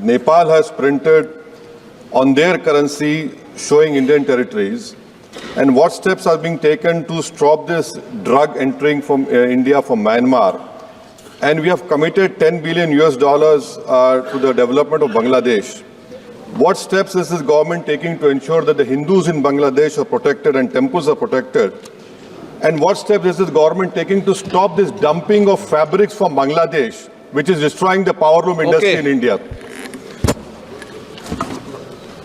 Nepal has printed on their currency showing Indian territories, and what steps are being taken to stop this drug entering from India from Myanmar? And we have committed $10 billion to the development of Bangladesh. What steps is this government taking to ensure that the Hindus in Bangladesh are protected and temples are protected? And what steps is this government taking to stop this dumping of fabrics from Bangladesh, which is destroying the powerloom industry in India?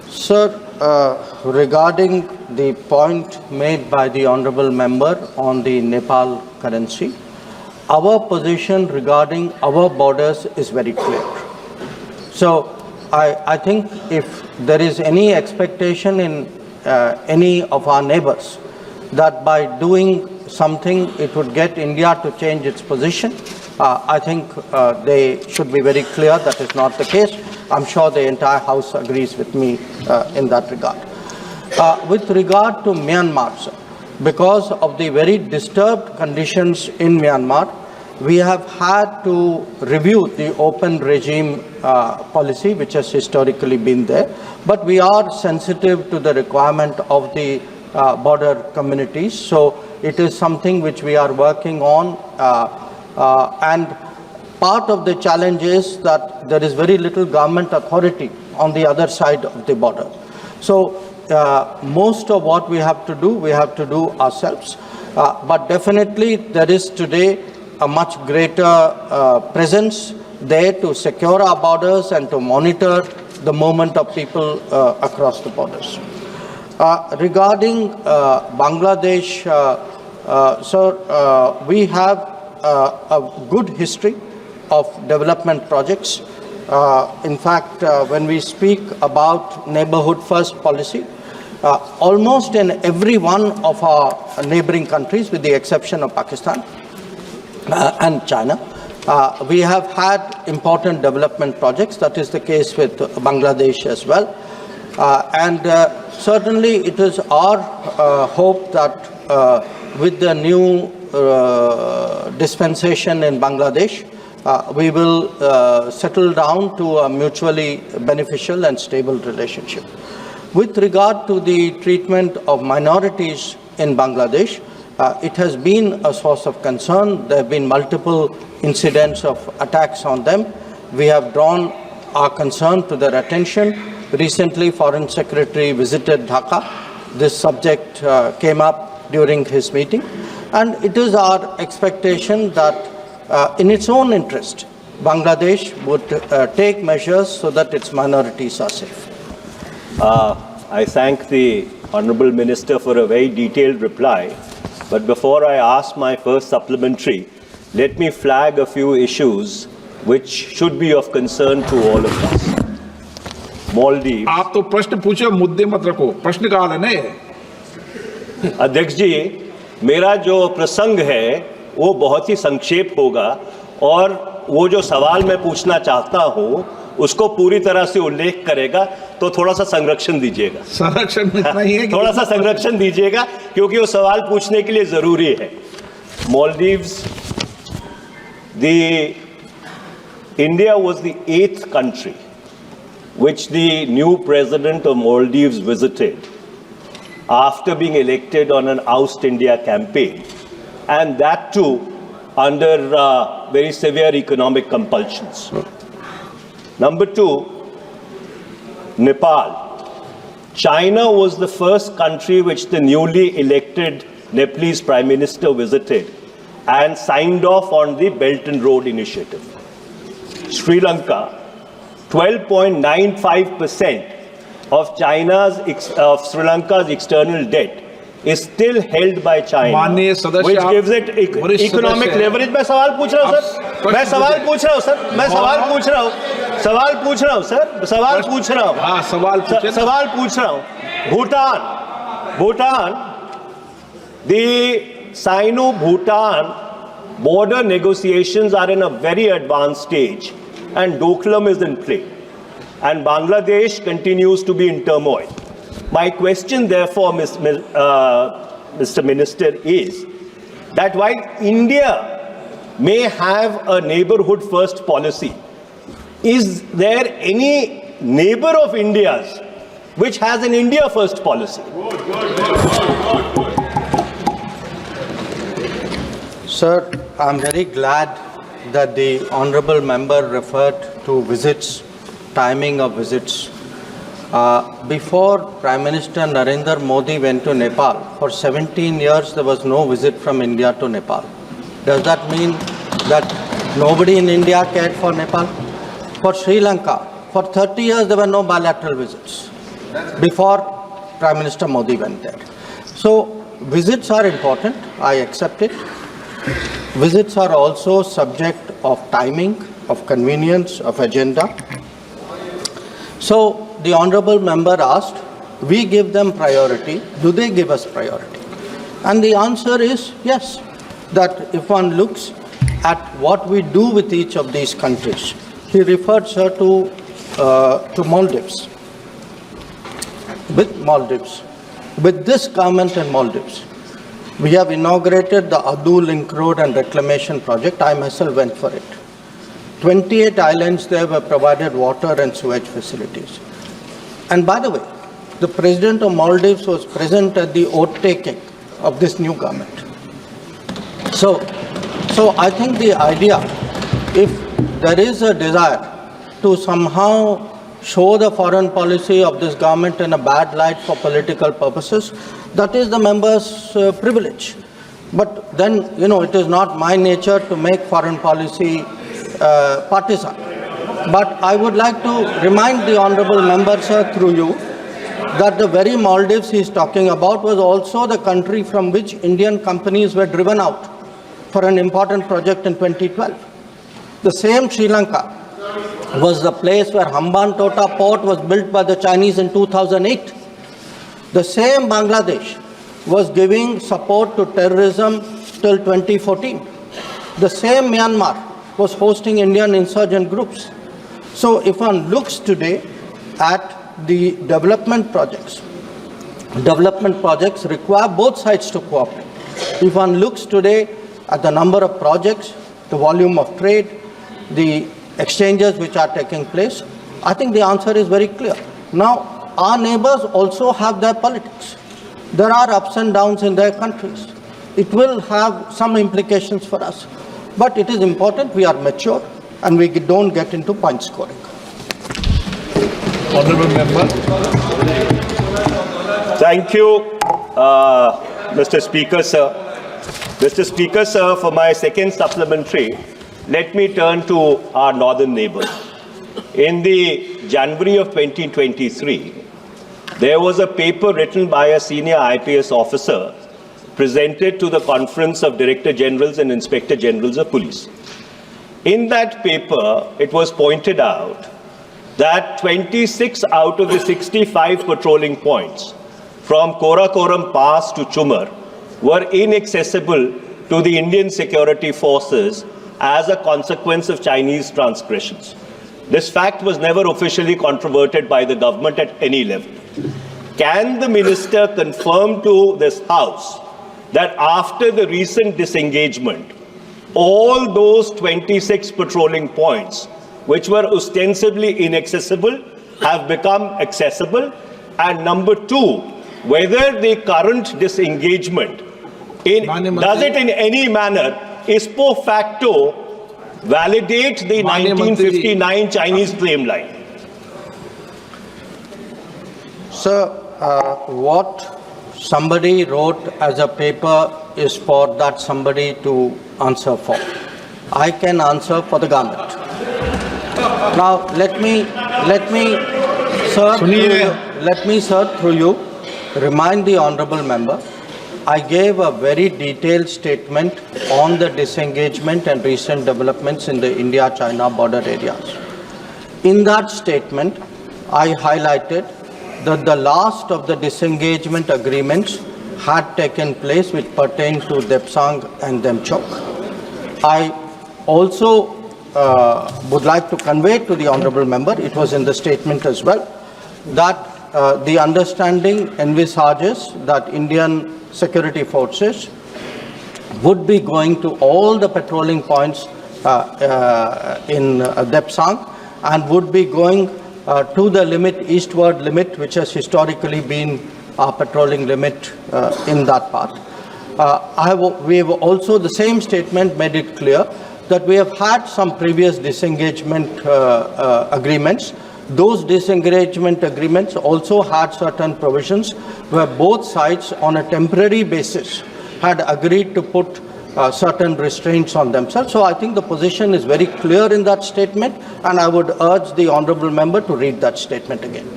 Sir, regarding the point made by the Honourable Member on the Nepal currency, our position regarding our borders is very clear. So, I think if there is any expectation in any of our neighbors that by doing something it would get India to change its position, I think they should be very clear that is not the case. I'm sure the entire House agrees with me in that regard. With regard to Myanmar, sir, because of the very disturbed conditions in Myanmar, we have had to review the open regime policy, which has historically been there. But we are sensitive to the requirement of the border communities. So it is something which we are working on. And part of the challenge is that there is very little government authority on the other side of the border. So most of what we have to do ourselves. But definitely there is today a much greater presence there to secure our borders and to monitor the movement of people across the borders. Regarding Bangladesh, sir, we have a good history of development projects. In fact, when we speak about neighborhood first policy, almost in every one of our neighboring countries, with the exception of Pakistan and China, we have had important development projects. That is the case with Bangladesh as well. And certainly it is our hope that with the new dispensation in Bangladesh, we will settle down to a mutually beneficial and stable relationship. With regard to the treatment of minorities in Bangladesh, it has been a source of concern. There have been multiple incidents of attacks on them. We have drawn our concern to their attention. Recently, Foreign Secretary visited Dhaka. This subject came up during his meeting. And it is our expectation that in its own interest, Bangladesh would take measures so that its minorities are safe. I thank the Honourable Minister for a very detailed reply. But before I ask my first supplementary, let me flag a few issues which should be of concern to all of us. Maldives. आप तो प्रश्न पूछो, मुद्दे मत रखो, प्रश्न काल है ने। अध्यक्ष जी, मेरा जो प्रसंग है वो बहुत ही संक्षेप होगा और वो जो सवाल मैं पूछना चाहता हूँ उसको पूरी तरह से उल्लेख करेगा, तो थोड़ा सा संरक्षण दीजिएगा। संरक्षण इतना ही है कि थोड़ा सा संरक्षण दीजिएगा क्योंकि वो सवाल पूछने के लिए जरूरी है। Maldives, India was the 8th country which the new president of Maldives visited after being elected on an Oust India campaign, and that too under very severe economic compulsions. Number 2, Nepal. China was the first country which the newly elected Nepalese Prime Minister visited and signed off on the Belt and Road Initiative. Sri Lanka, 12.95% of Sri Lanka's external debt is still held by China, which gives it economic leverage. मैं सवाल पूछ रहा हूँ sir, मैं सवाल पूछ रहा हूँ सर, मैं सवाल पूछ रहा हूँ, सवाल पूछ रहा हूँ सर, सवाल पूछ रहा हूँ, हाँ सवाल पूछ रहा हूँ। Bhutan, the Sino-Bhutan border negotiations are in a very advanced stage, and Doklam is in play, and Bangladesh continues to be in turmoil. My question, therefore, Mr. Minister, is that while India may have a neighborhood first policy, is there any neighbor of India's which has an India first policy? Sir, I'm very glad that the honorable member referred to visits, timing of visits. Before Prime Minister Narendra Modi went to Nepal, for 17 years there was no visit from India to Nepal. Does that mean that nobody in India cared for Nepal? For Sri Lanka, for 30 years there were no bilateral visits before Prime Minister Modi went there. So visits are important, I accept it. Visits are also subject of timing, of convenience, of agenda. So the honorable member asked, we give them priority, do they give us priority? And the answer is yes, that if one looks at what we do with each of these countries. He referred, sir, to Maldives. With Maldives, with this government in Maldives, we have inaugurated the Adu Link Road and Reclamation Project. I myself went for it. 28 islands there were provided water and sewage facilities. And by the way, the President of Maldives was present at the oath-taking of this new government. So I think the idea, if there is a desire to somehow show the foreign policy of this government in a bad light for political purposes, that is the member's privilege. But then, it is not my nature to make foreign policy partisan. But I would like to remind the honorable member, sir, through you, that the very Maldives he is talking about was also the country from which Indian companies were driven out for an important project in 2012. The same Sri Lanka was the place where Hambantota port was built by the Chinese in 2008. The same Bangladesh was giving support to terrorism till 2014. The same Myanmar was hosting Indian insurgent groups. So if one looks today at the development projects require both sides to cooperate. If one looks today at the number of projects, the volume of trade, the exchanges which are taking place, I think the answer is very clear. Now, our neighbors also have their politics. There are ups and downs in their countries. It will have some implications for us. But it is important we are mature and we don't get into point scoring. Honorable member. Thank you, Mr. Speaker, sir. Mr. Speaker, sir, for my second supplementary, let me turn to our northern neighbors. In the January of 2023, there was a paper written by a senior IPS officer presented to the Conference of Director Generals and Inspector Generals of Police. In that paper, it was pointed out that 26 out of the 65 patrolling points from Karakoram Pass to Chumar were inaccessible to the Indian security forces as a consequence of Chinese transgressions. This fact was never officially controverted by the government at any level. Can the minister confirm to this House that after the recent disengagement, all those 26 patrolling points, which were ostensibly inaccessible, have become accessible? And number two, whether the current disengagement does it in any manner ipso facto validate the 1959 Chinese claim line? Sir, what somebody wrote as a paper is for that somebody to answer for. I can answer for the government. Now, let me, sir, through you, remind the honorable member, I gave a very detailed statement on the disengagement and recent developments in the India-China border areas. In that statement, I highlighted that the last of the disengagement agreements had taken place which pertained to Depsang and Demchok. I also would like to convey to the honorable member, it was in the statement as well, that the understanding envisages that Indian security forces would be going to all the patrolling points in Depsang and would be going to the limit, eastward limit, which has historically been our patrolling limit in that part. We have also, the same statement made it clear that we have had some previous disengagement agreements. Those disengagement agreements also had certain provisions where both sides on a temporary basis had agreed to put certain restraints on themselves. So I think the position is very clear in that statement, and I would urge the honourable member to read that statement again.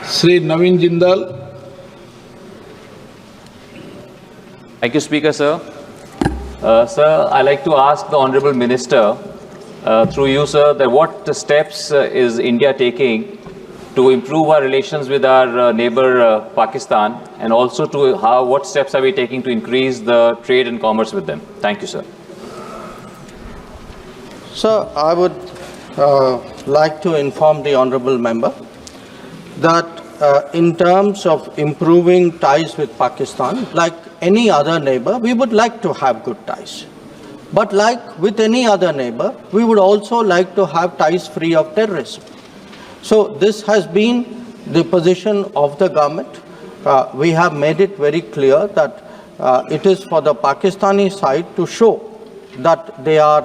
Sri Naveen Jindal. Thank you, Speaker, sir. Sir, I'd like to ask the Honourable Minister, through you, sir, that what steps is India taking to improve our relations with our neighbour Pakistan, and also to what steps are we taking to increase the trade and commerce with them? Thank you, sir. Sir, I would like to inform the honourable member that in terms of improving ties with Pakistan, like any other neighbour, we would like to have good ties. But like with any other neighbour, we would also like to have ties free of terrorism. So this has been the position of the government. We have made it very clear that it is for the Pakistani side to show that they are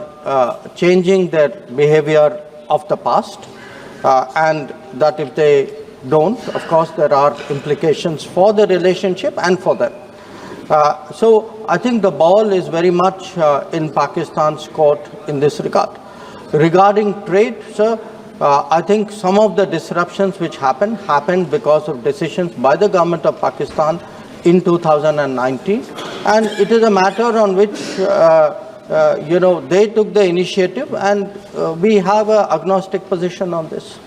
changing their behaviour of the past, and that if they don't, of course, there are implications for the relationship and for them. So I think the ball is very much in Pakistan's court in this regard. Regarding trade, sir, I think some of the disruptions which happened because of decisions by the government of Pakistan in 2019, and it is a matter on which they took the initiative, and we have an agnostic position on this.